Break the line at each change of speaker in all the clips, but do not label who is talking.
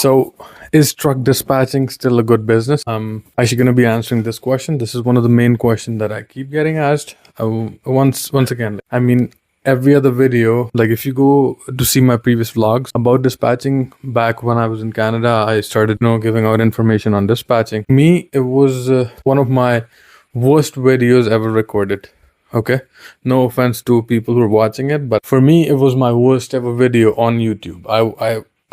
So, is truck dispatching still a good business? I'm actually going to be answering this question. This is one of the main questions that I keep getting asked. Once again, I mean, every other video, like if you go to see my previous vlogs about dispatching, back when I was in Canada, I started, giving out information on dispatching. Me, it was one of my worst videos ever recorded. Okay, no offense to people who are watching it, but for me, it was my worst ever video on YouTube.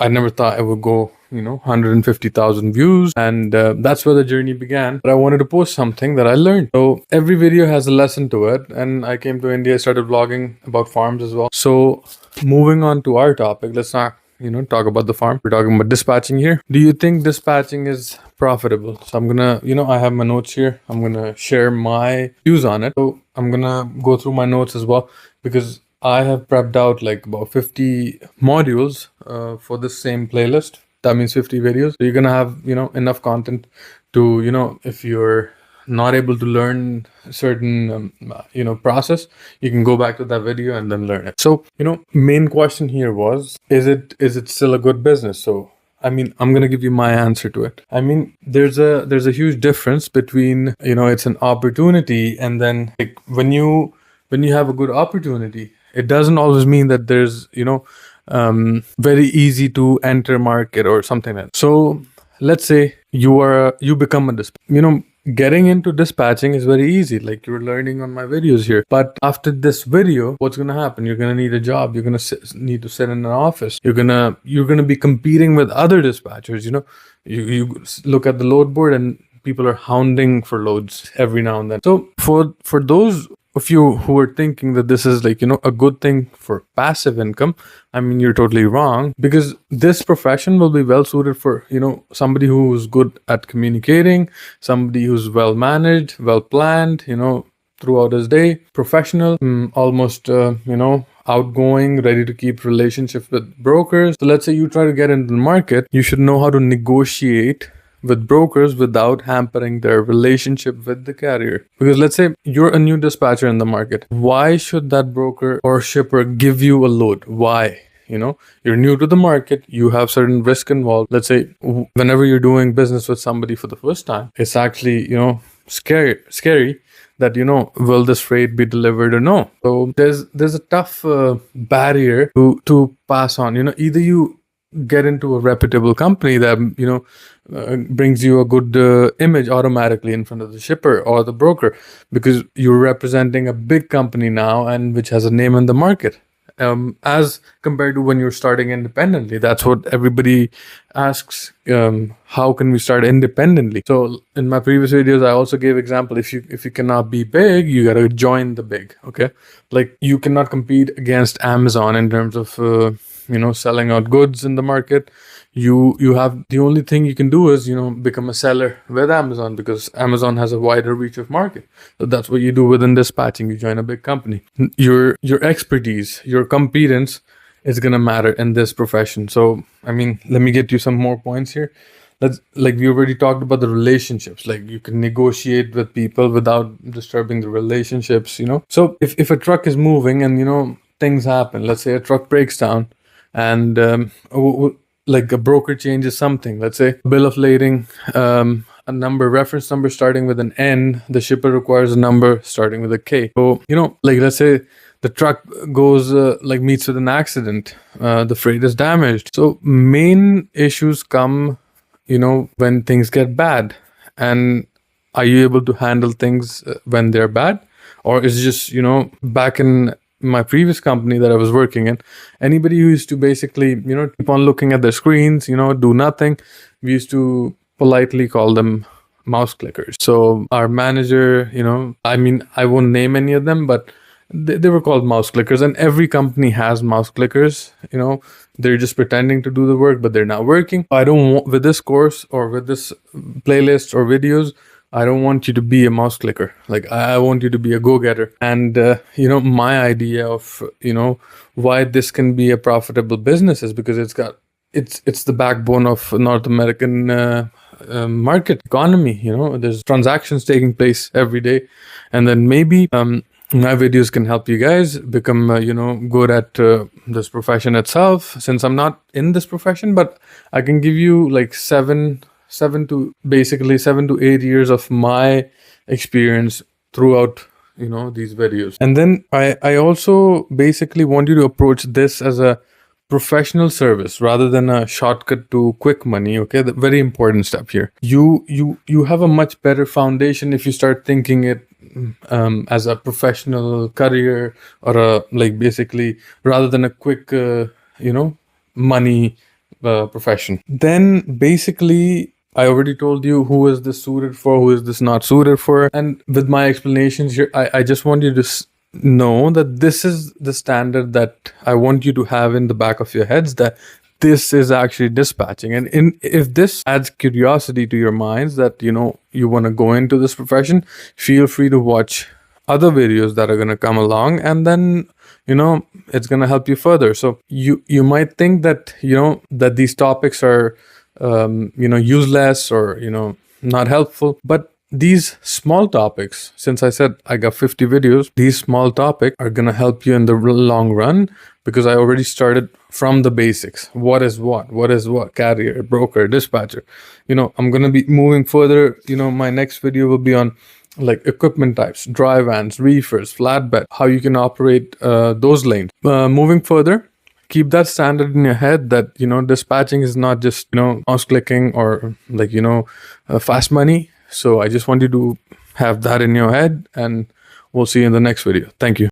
I never thought I would go, 150,000 views, and that's where the journey began. But I wanted to post something that I learned. So every video has a lesson to it, and I came to India, started vlogging about farms as well. So moving on to our topic, let's not talk about the farm. We're talking about dispatching here. Do you think dispatching is profitable? So I'm gonna, I have my notes here. I'm gonna share my views on it. So I'm gonna go through my notes as well, because I have prepped out like about 50 modules for this same playlist. That means 50 videos. So you're gonna have, enough content to, if you're not able to learn certain process, you can go back to that video and then learn it. So main question here was, is it still a good business? So I mean, I'm gonna give you my answer to it. I mean, there's a huge difference between it's an opportunity, and then like when you have a good opportunity, it doesn't always mean that there's very easy to enter market or something like that. So let's say you become a dispatcher. Getting into dispatching is very easy, like you're learning on my videos here. But after this video, what's gonna happen? You're gonna need a job. You're gonna need to sit in an office. You're gonna be competing with other dispatchers. You look at the load board, and people are hounding for loads every now and then. So for those of you who are thinking that this is like a good thing for passive income, I mean, you're totally wrong, because this profession will be well suited for somebody who's good at communicating, somebody who's well managed, well planned, throughout his day, professional, almost outgoing, ready to keep relationships with brokers. So let's say you try to get into the market, you should know how to negotiate with brokers without hampering their relationship with the carrier. Because let's say you're a new dispatcher in the market. Why should that broker or shipper give you a load? Why? You're new to the market, you have certain risk involved. Let's say whenever you're doing business with somebody for the first time, it's actually, scary that, will this freight be delivered or no? So there's a tough barrier to pass on. Either you get into a reputable company that brings you a good image automatically in front of the shipper or the broker, because you're representing a big company now, and which has a name in the market, as compared to when you're starting independently. That's what everybody asks, how can we start independently? So in my previous videos, I also gave example, if you cannot be big, you got to join the big. Okay, like you cannot compete against Amazon in terms of selling out goods in the market. You have, the only thing you can do is become a seller with Amazon, because Amazon has a wider reach of market. So that's what you do within dispatching. You join a big company. Your expertise, your competence is gonna matter in this profession. So I mean, let me get you some more points here. Like we already talked about the relationships, like you can negotiate with people without disturbing the relationships. So if a truck is moving and things happen, let's say a truck breaks down, and like a broker changes something, let's say bill of lading, a reference number starting with an N, the shipper requires a number starting with a K. So like let's say the truck goes meets with an accident, the freight is damaged. So main issues come when things get bad. And are you able to handle things when they're bad? Or is it just back in my previous company that I was working in, anybody who used to basically, keep on looking at their screens, do nothing, we used to politely call them mouse clickers. So our manager, I mean, I won't name any of them, but they were called mouse clickers, and every company has mouse clickers. They're just pretending to do the work, but they're not working. I don't want, with this course or with this playlist or videos, I don't want you to be a mouse clicker. Like I want you to be a go-getter. And my idea of why this can be a profitable business is because it's the backbone of North American market economy. There's transactions taking place every day, and then maybe my videos can help you guys become good at this profession itself, since I'm not in this profession, but I can give you like 7 to 8 years of my experience throughout these videos. And then I also basically want you to approach this as a professional service rather than a shortcut to quick money. Okay, the very important step here. You have a much better foundation if you start thinking it as a professional career, or a, like, basically, rather than a quick money profession. Then basically, I already told you who is this suited for, who is this not suited for. And with my explanations here, I just want you to know that this is the standard that I want you to have in the back of your heads, that this is actually dispatching. And if this adds curiosity to your minds that you want to go into this profession, feel free to watch other videos that are going to come along, and then it's going to help you further. So you might think that that these topics are useless or not helpful, but these small topics, since I said I got 50 videos, these small topics are going to help you in the long run, because I already started from the basics. What is what, carrier, broker, dispatcher. I'm going to be moving further. My next video will be on like equipment types, dry vans, reefers, flatbed, how you can operate those lanes. Moving further, keep that standard in your head that dispatching is not just mouse clicking or like fast money. So I just want you to have that in your head, and we'll see you in the next video. Thank you.